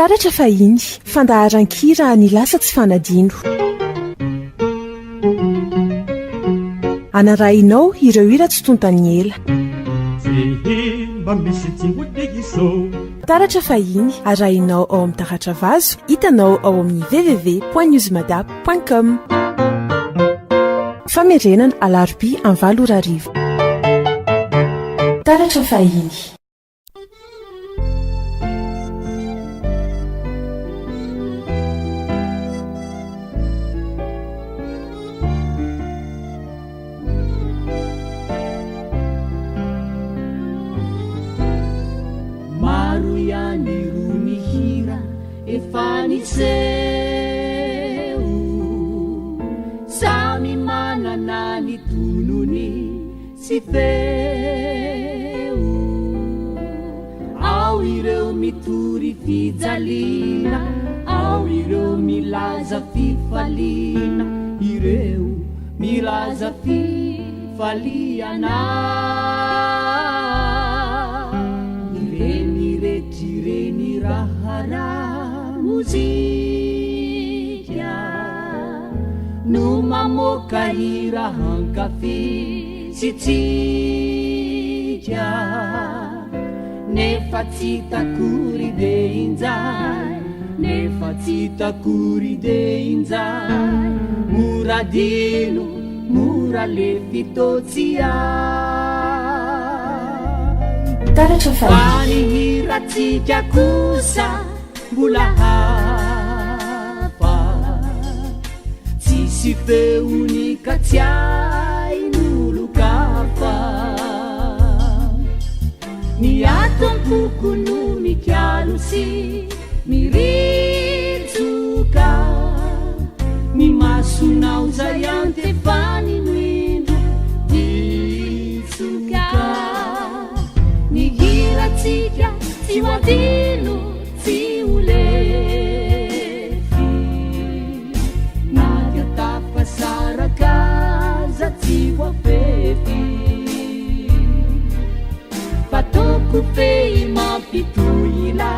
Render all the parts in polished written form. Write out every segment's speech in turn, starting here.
taratra fahiny fandaharan-kira ny lasa tsy fanadino anarahinao ireo hira tsy tontany ela taratra fahiny arahinao ao amin'ny taratra vazo hitanao ao amin'ny www.newsmadap.com famerenana alarobia amin'ny 7 taratra fahiny. Efaniseu sami manana ni tununi si feu au ireu mituri fijalina au ireu milaza fifalina ireu milaza fifaliana ireni retireni rahara muzika numamoka hira hankafi sitsika nefa tsy takory de injay nefa tsy takory de injay mora dino mora le fitotsia taratra fany hira tsika kosa mbola hafa tsisy feony ka tsy ain'olo-kafa ny atom-poko no mikialo sy miritsoka ny masonao zay antefany no indro ditsoka ny hiratsika tsy hoadino tsy olefi nadia tafasarakaza tsy voafefy fatoko fei mampitoila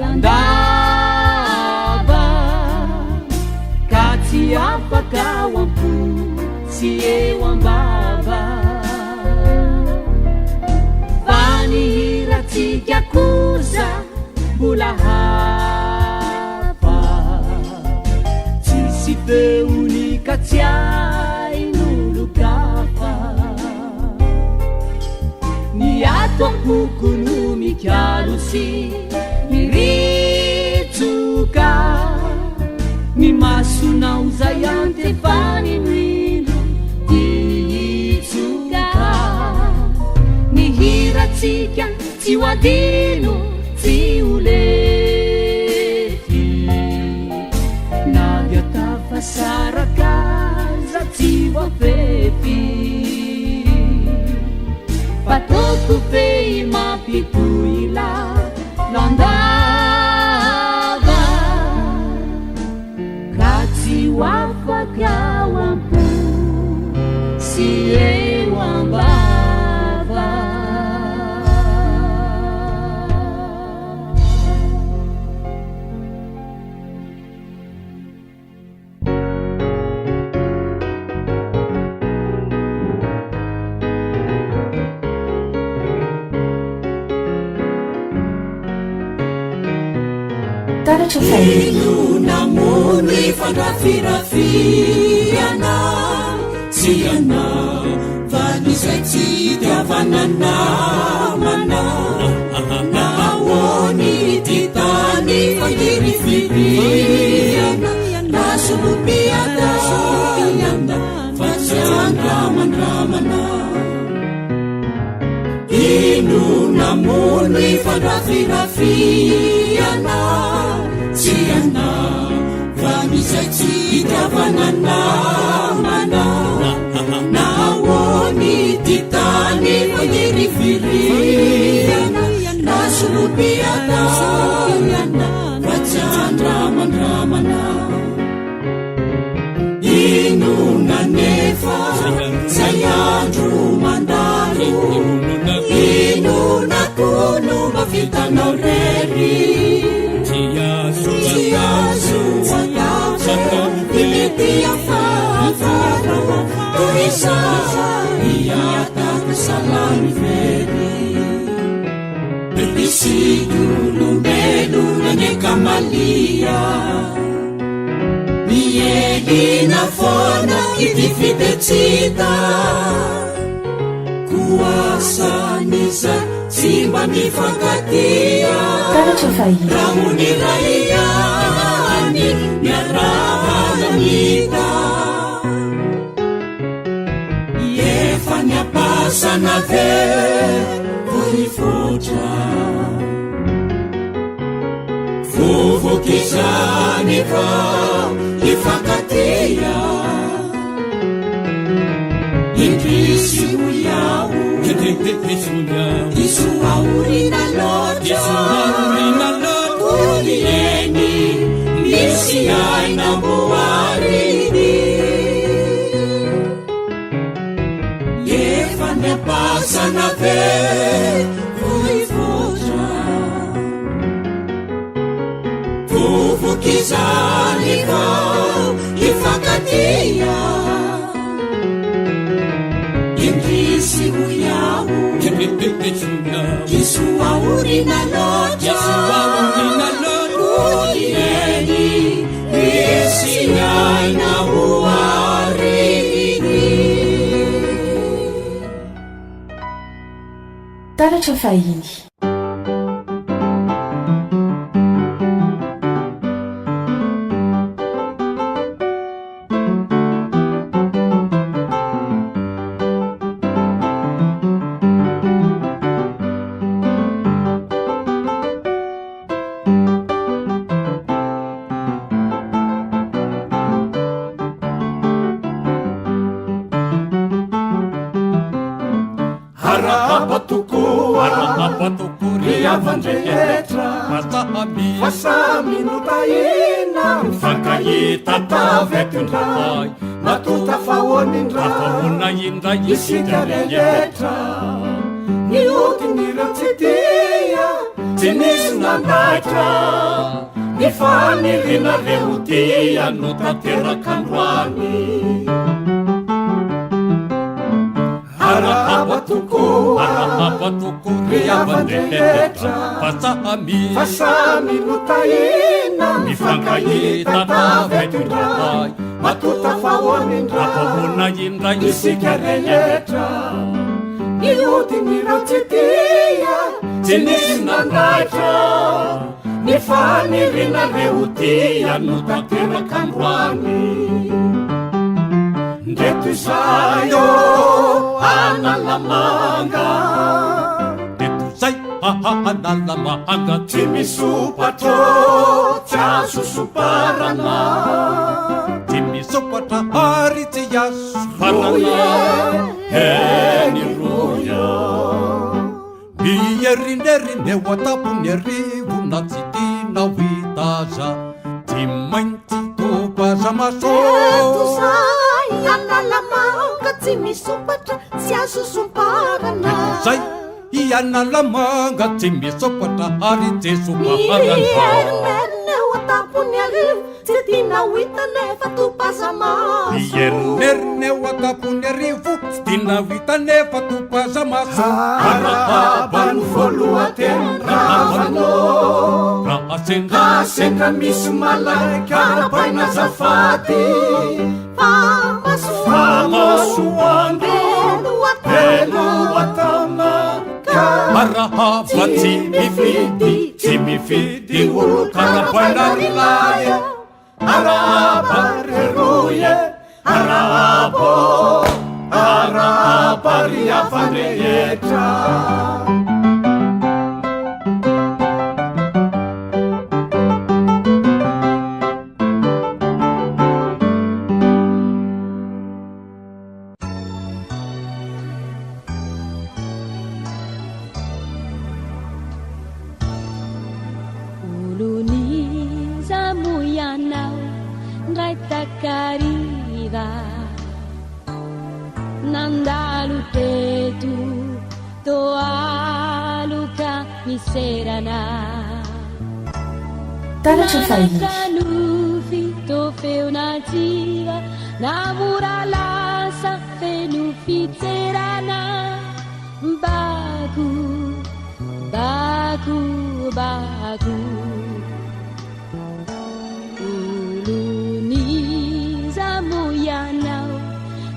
landava ka tsy afaka ao ampo sy eo ambava fany hiratsika kosa mbola hafa tsisy feony ka tsy ain'olo-kafa ny ato ampoko no mikialo sy miritsoka ny masonao zay antefany no indro ditsoka ny hiratsika tsy hoadino tsy olefi nadia tafasarakaza tsy voafefy fatoko fei mampitoila landava ka tsy hoafaka ao ampo sy eo ambava. ino namono ifandrafirafiana tsy ana vanizay tsy diavanana mana nahoany ty tany fangirifiriana nasolopiadaana fa tsy andramandramana ino namono ifandrafirafiana tsy ana vanizay tsy diavanana mana nahoany ty tany fangirifiriana nasolopiadaana fa tsy andramandramana ino nanefa zay andro mandalo ino nakono mavitanao rery misy olombelo nanekamalia mielina fona ity fitetsita koasaniza tsy mba mifankatia rahony raiany miarahanamita efa niapasana ve vohivotra vovokizany fa ifankatia indrisy ho iao iso aorina loatra ony eny misy aina mboariny efa niapasana ve vohivotra vovokizany fa ifankatia indrisy ho iao iso aorina loatra ony eny misy aina hoariny taratra fahiny fasaminutaina mifankahita tavetondray matota fahonindray isika rehetra niodin'ireo tsy tia tsy nisy nandaitra ny fanirina reo tia no tanterak'androany arahabatoko riavandehetra fasaminutaina mifankahita tavetondray matota fahonindray isika rehetra niodin'ireo tsy tia tsy nisy nandaitra ny fanirina reo tia no tanterak'androany ndreto izay o analamanga ndreto izay analamanga tsy misopatro tsy azo soparana tsy misopatra ary tsy azo soparana eny roya mierinerineo atapony arivona tsy tina hoitaza tsy maintsy tobaza maso analamanga tsy misopatra tsy azo somparana zay ianalamanga tsy misopatra ary tsy soparana mierinerineo atapony arivo tsy tina hoita nefa tobaza maso mierinerineo atapony arivo tsy tina hoita nefa tobaza maso arahabany voalohateny rahasenga misy malaika arabaina zafady famasoandro eloatana arahaba tsy mifidy olo karabaina rilaya arahaba reroye arahaba riavanrehetra nandalo teto toaluka miserana taratra fahiny kanufi to feonativa namura lasa fenu fiterana baku baku uluni zamu yanao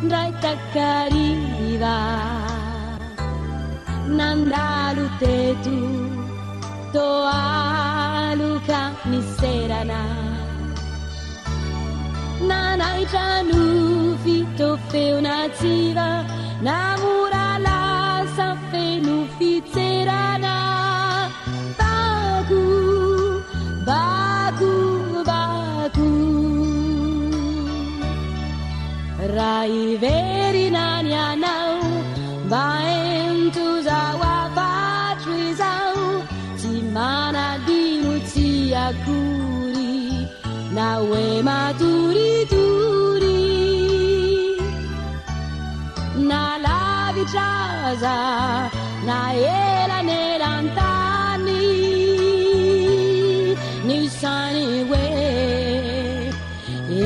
ndray takariva nandalo teto toaluka miserana nanaitrano fito feonatsiva namora lasa feno fitserana baku baku baku raiverinany anao mba entozahoafatro izao tsy manadino tsy akory na hoe matoritory na lavitraza na elanelantany nisany hoe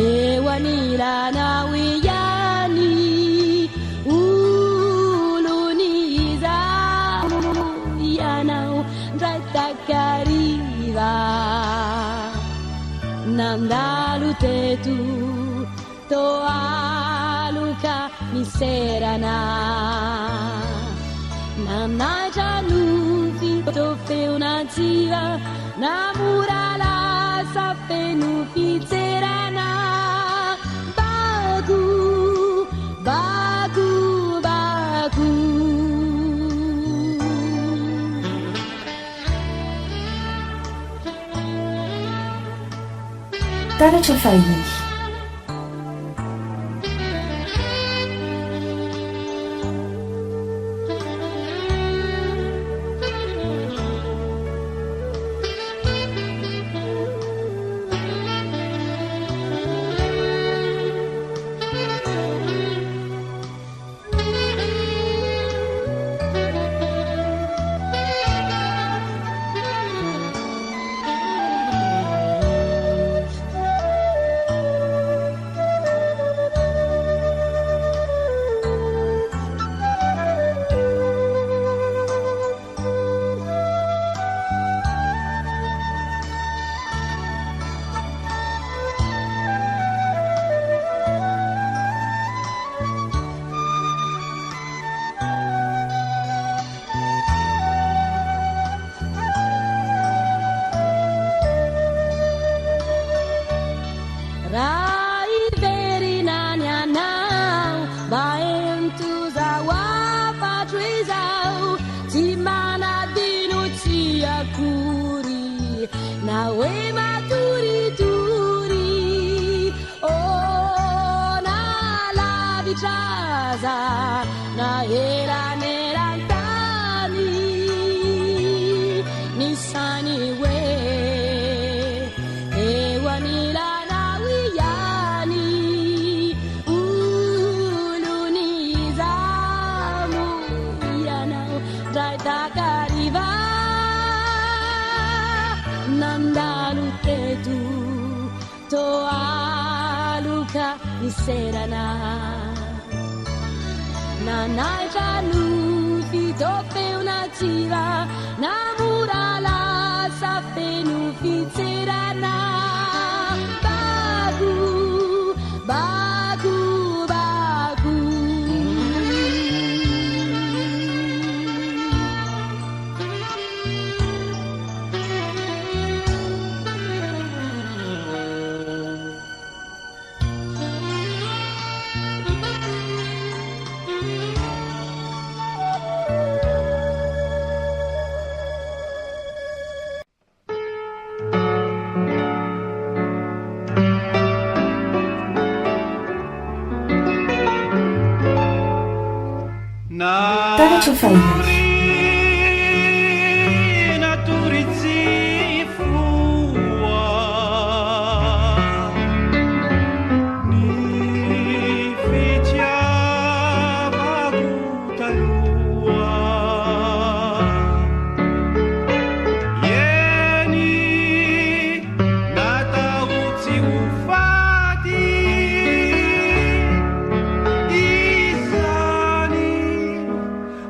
eo anilanao ihany olony izao ianao ndray takariva nandalo teto toaluka miserana nanatrano fito feonatsiva namora lasa feno fitserana baku baku baku taratra fahiny na elanelantany nisany hoe eo anilanao ihany olony izamo ianao ndray takariva nandalo teto toaluka miserana nanaitrano fito feonatsiva namora lasa feno fitserana baku baku baku taratra fahiny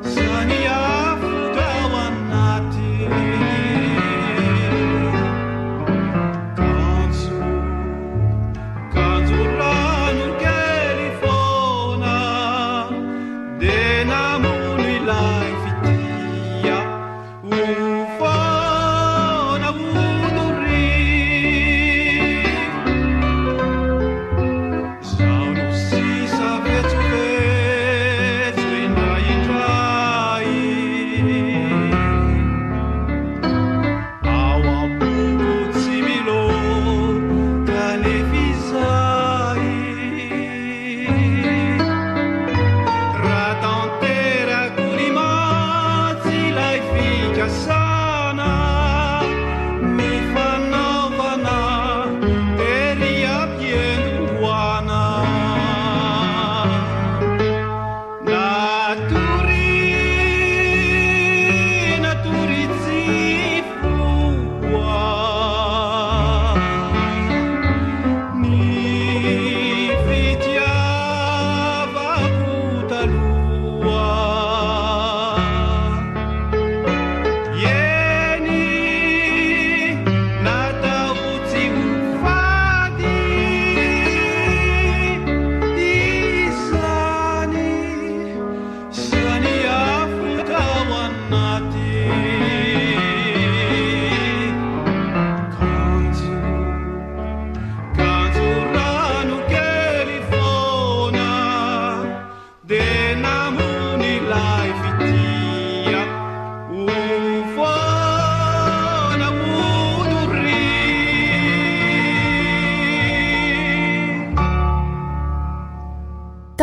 Sunny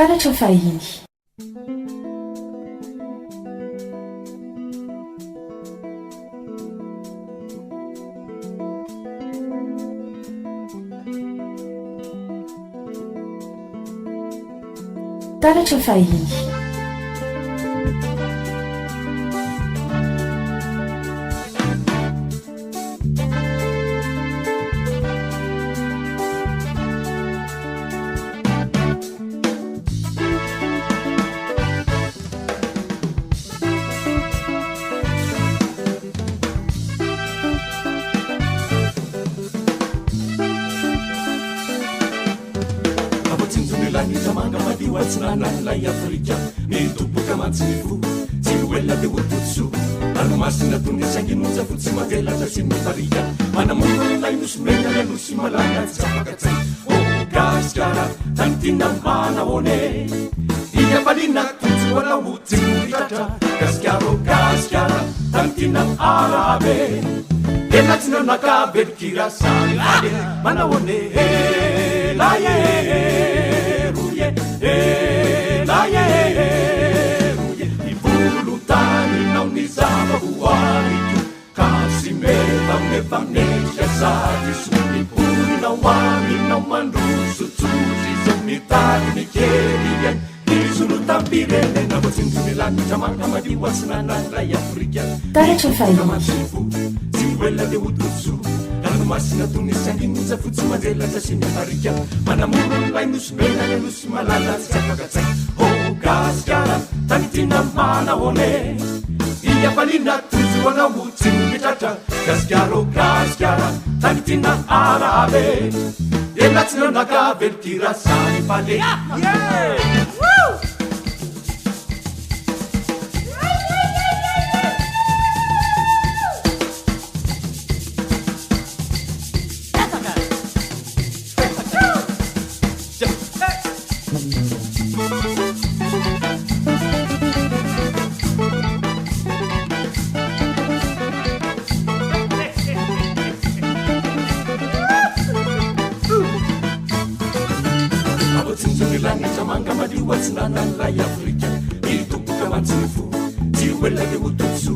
taratra fahiny. Taratra fahiny. Tsinanan'ilay Afrika mitoboka mantsifo tsy hoelona dia hototso ranomasina toy ny sanginonja fo tsy mavelatra sy mitarika manamono n'ilay nosy menana nosy malana tsy afakatsay o gasikara tany tina manahone iafalina tojo anao tsy mitratra gasikara o gasikara tany tina arabe tena tsy nanakavelokira sale manahone laye ivolontaninao ny zavahoariko ka sy mefamefametrika sady somiponinao aminao mandrosotsozy zao mitady mikely any nisolotam-pirenena vo tsinjonylanitra mankamadio asinanan'ilay Afrika mansifo tsy hoela dia hototso ranomasina toy ny sanginonja fo tsy manjelatra sy mitarika manamoro n'ilay nosy menana nosy malala tsy afakatsay o gasikara tany tina manahone iafalina tojo anao tsy mitratra gasikara o gasikara tany tina arabe ena tsy nanakavelokira sany fale Tsinanan'ilay Afrika mitoboka mantsifo tsy hoelona dia hototso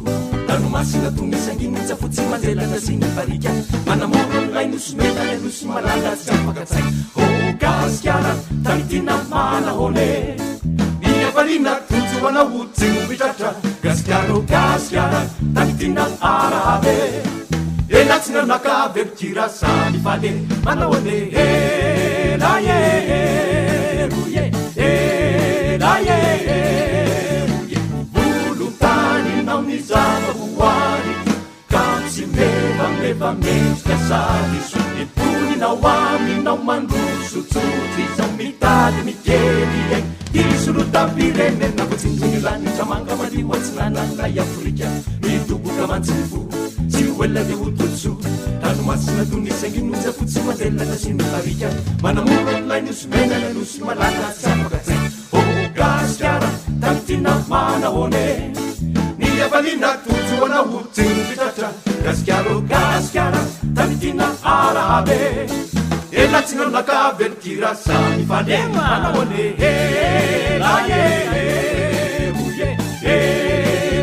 ranomasina toy ny sanginonja fo tsy manjelatra sy mitarika manamoro n'ilay nosy menana nosy malala tsy afakatsay o gasikara tany tina manahone iafalina tojo anao tsy mitratra gasikara o gasikara tany tina arabe ena tsy nanakavelokira sany fale manahone laye volontaninao ny zavahoariko ka tsy mefamefametrika sady somiponinao aminao mandrosotsotsy zao mitady mikely any isolotam-pirenena vo tsinjony lanitra mangamadio atsinanan'ilay Afrika mitoboka mantsifo tsy hoelona dia hototso ranomasina toy ny sanginonja fo tsy manjelatra sy mitarika manamoro n'ilay nosy menana nosy malala tsy afakatsay o gasikara tany tina manahone niafalina tojo anao tsy mitratra gasikara o gasikara tany tina arabe ena tsy nanakavelokira samy fale manahone laye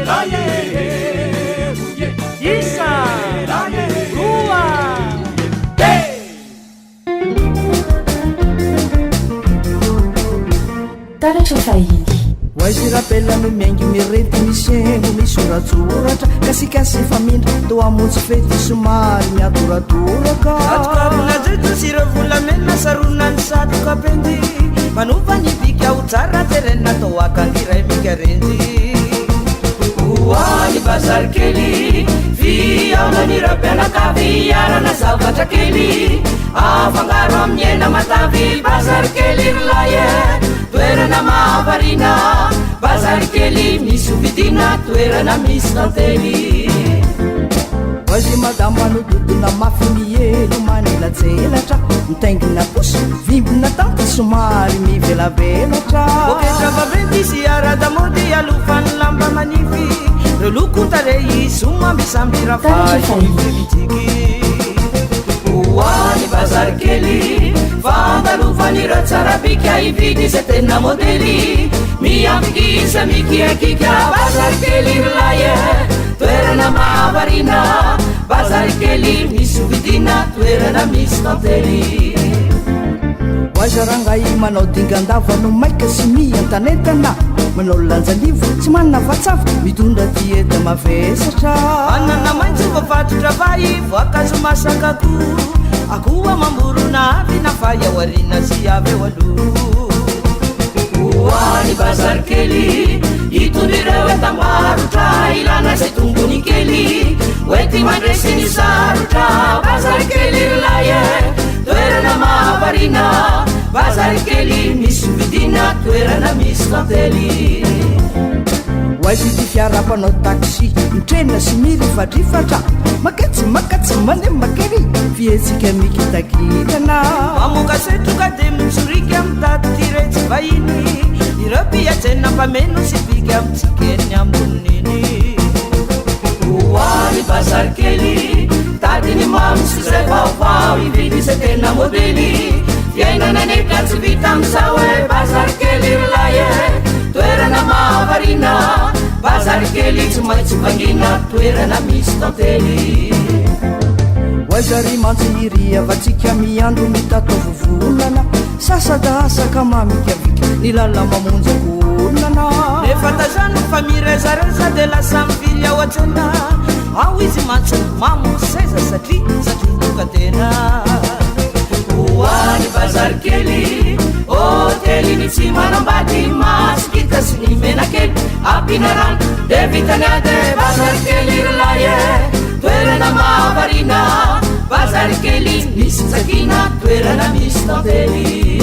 laye isa laye rua taratra fahiny. Hoaizy rapelano miaingy mirety misy embo misoratsoratra kasikasy famindra to amontsy fety somary miadoradoraka atokarinazety sira volamena saronany satroka pendy manova ny bika ho tsara terena atao akangiray mikarendy hoany bazary kely fiaonany rapianakavy arana zavatra kely afangaro amin'ny ena matavy bazary kely rolaye toerana mahavarina bazary kely misy ovidina toerana misy tantely hoaizy madamo anododona mafy mielo manilatselatra mitaingina posy vimbina tanty somary mivelavelatra oketravavety sy aradamody alofany lamba manify reo lokontarey somambisambirafaivivitsiky hoany bazary kely fandalovanyra tsarabika ividy za tena modely miampikisa mikiakika bazarykely rylay toerana mahavarina bazarykely misy vidina toerana misy tantely oazarangay manao dingandava no maika sy miantanentana manao lanjalivo tsy manana fatsava mitondra tieda mavesatra anana maintso vavatotra vai voakazo masakako akoa mamborona avy nafay awarina sy avy eo aloha oany bazarykely itondrereo entambarotra ilana zay tombony kely oety mandresiny sarotra bazarykely rylay toerana mahavarina bazarykely misy vidina toerana misy tantely oaizy ty fiara-panao taxi mitrena sy mirifadrifatra makatsy makatsy mane makery fietsika mikitakitana mamoka setroka de mitsorika amitaty tiretsy vahiny ireo piatsena mpameno sy pika amtsikeny amboniny oany bazarykely tadiny mamosy zay vaovao ividy zay tena modely fiainana neka tsy vita amizao e bazarykely rylay toerana mahavarina bazarykely tsy maintsy vangina toerana misy tantely oazary mantsihiry avatsika miandro mitatavovonana sasadasaka mamikavika ny lala mamonjako olnana nefa tazano fa mirezareza de lasa miviry ao atsena ao izy mantsy mamoseza satria tokatena oany bazarykely hôtely ny tsy manambady masikita sy ny menakely ampinarano de vitany ade bazarykely rylay toerana mahavarina bazarykely misy tsakina toerana misy tantely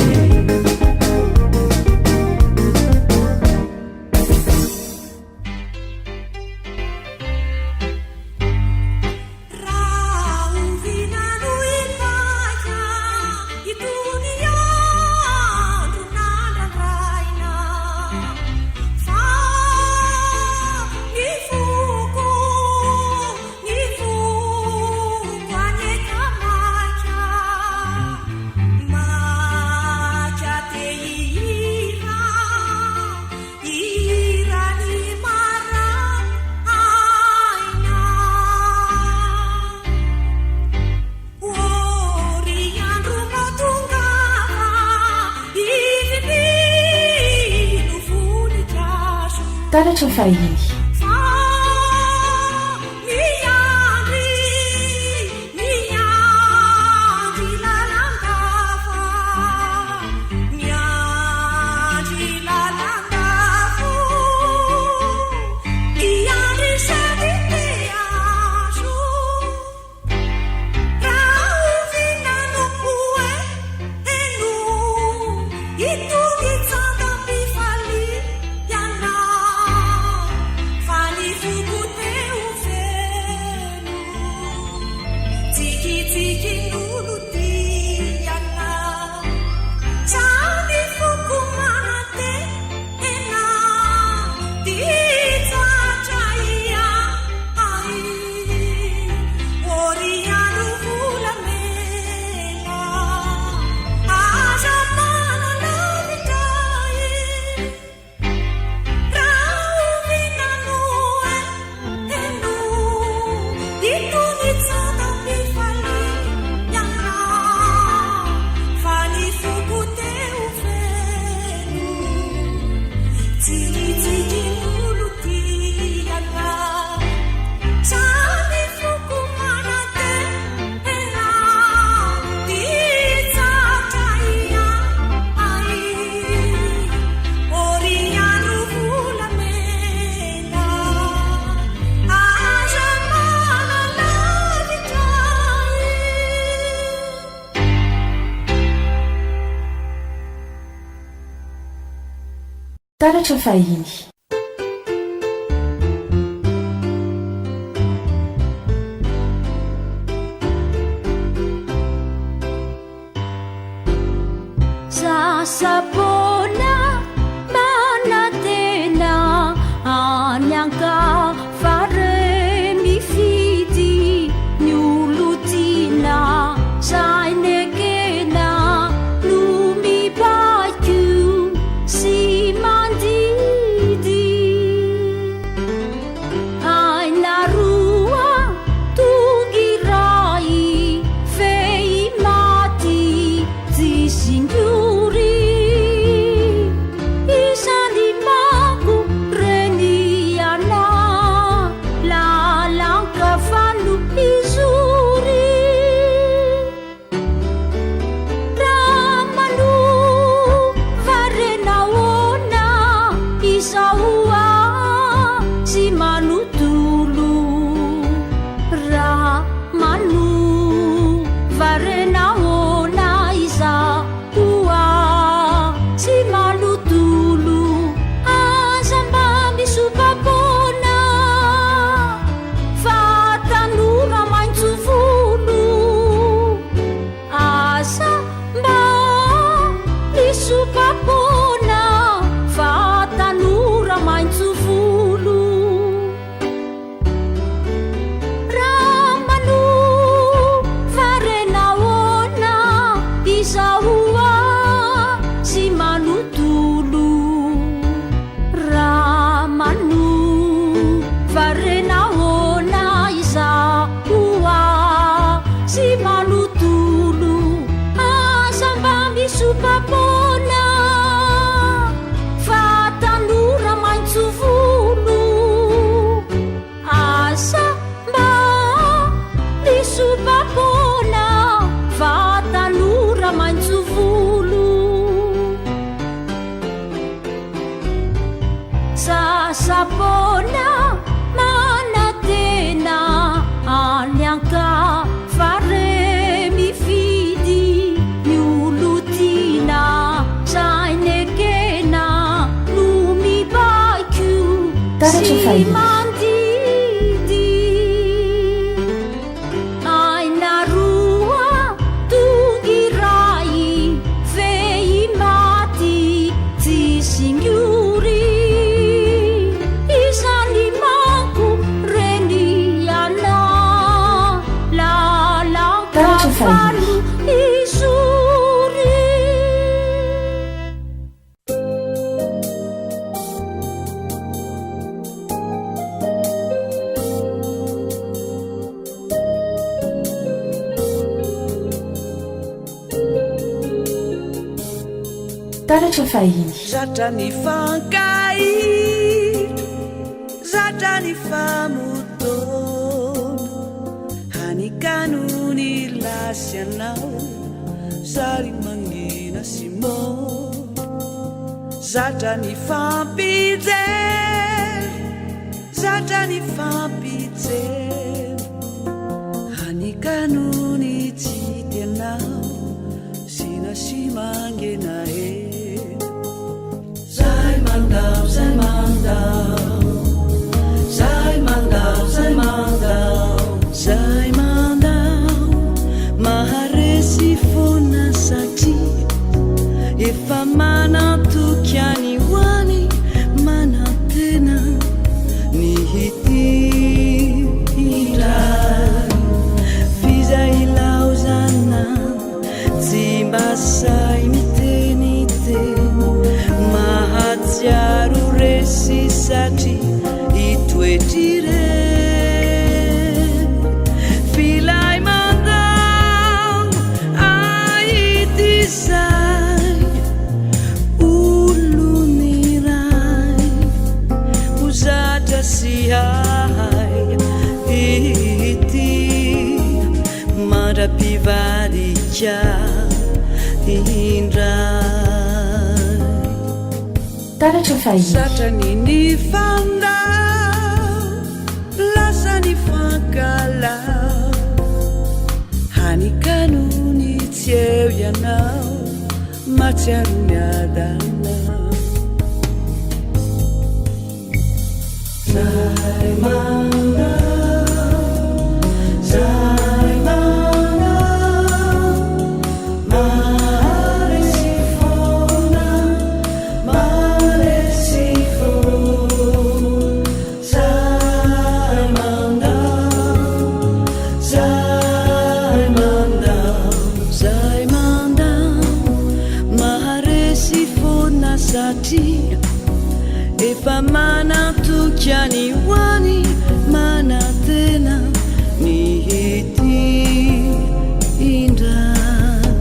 taratra fahiny taratra fahiny sasapona manatena anyanka fare mifidy ny olotina sainekena taratra fahiny zatra ny fankaito zatra ny famotona hanikanony lasy anao zary mangina simona zatra ny fampijery zatra ny fampijery hanikanony tsity anao sina sy mangena he zay mandao zay mandao zay mandao zay mandao zay mandao maharesy fona satria efa manatoky any hoany manantena ny hitiray fizay laozana tsy mbasay miteniteny mahatsiaro resy satria itoetrire filay mandao aitizay oloniray hozatra sy hay ity mandrapivarika indray taratra fahiny zatra ny fandao lasa ny fankalao hanikanony tsy eo ianao matsiaro miadanao zay mandao zay mandao maresy fona maresy fona zay mandao zay mandao zay mandao maresy fona satria efa manatoky any hoany manatena ny hity indray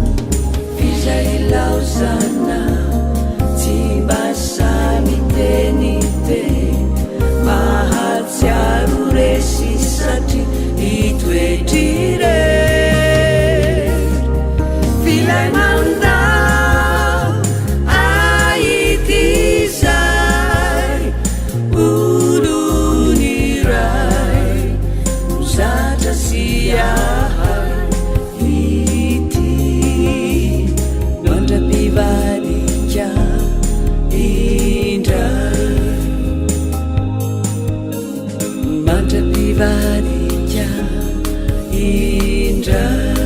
fizay laozana tsy mbasay miteniteny mahatsiaro resy satria itoetrire filay mandao aitizay oloniray zatra sy hay ity mandrapivarika indray mandrapivarika indray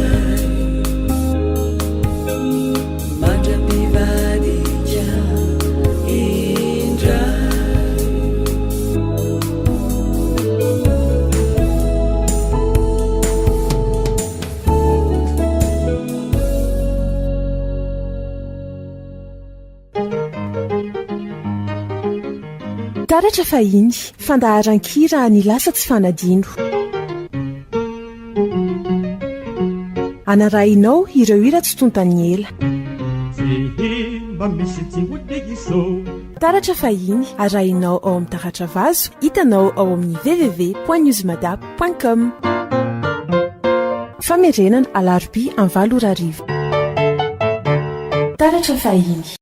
mandrapivarika indray taratra fahiny fandaharan-kira ny lasa tsy fanadino anarahinao ireo hira tsy tontany ela taratra fahiny arahinao ao amin'ny taratra vazo hitanao ao amin'ny www.newsmadap.com famerenana alarobia amin'ny 7 taratra fahiny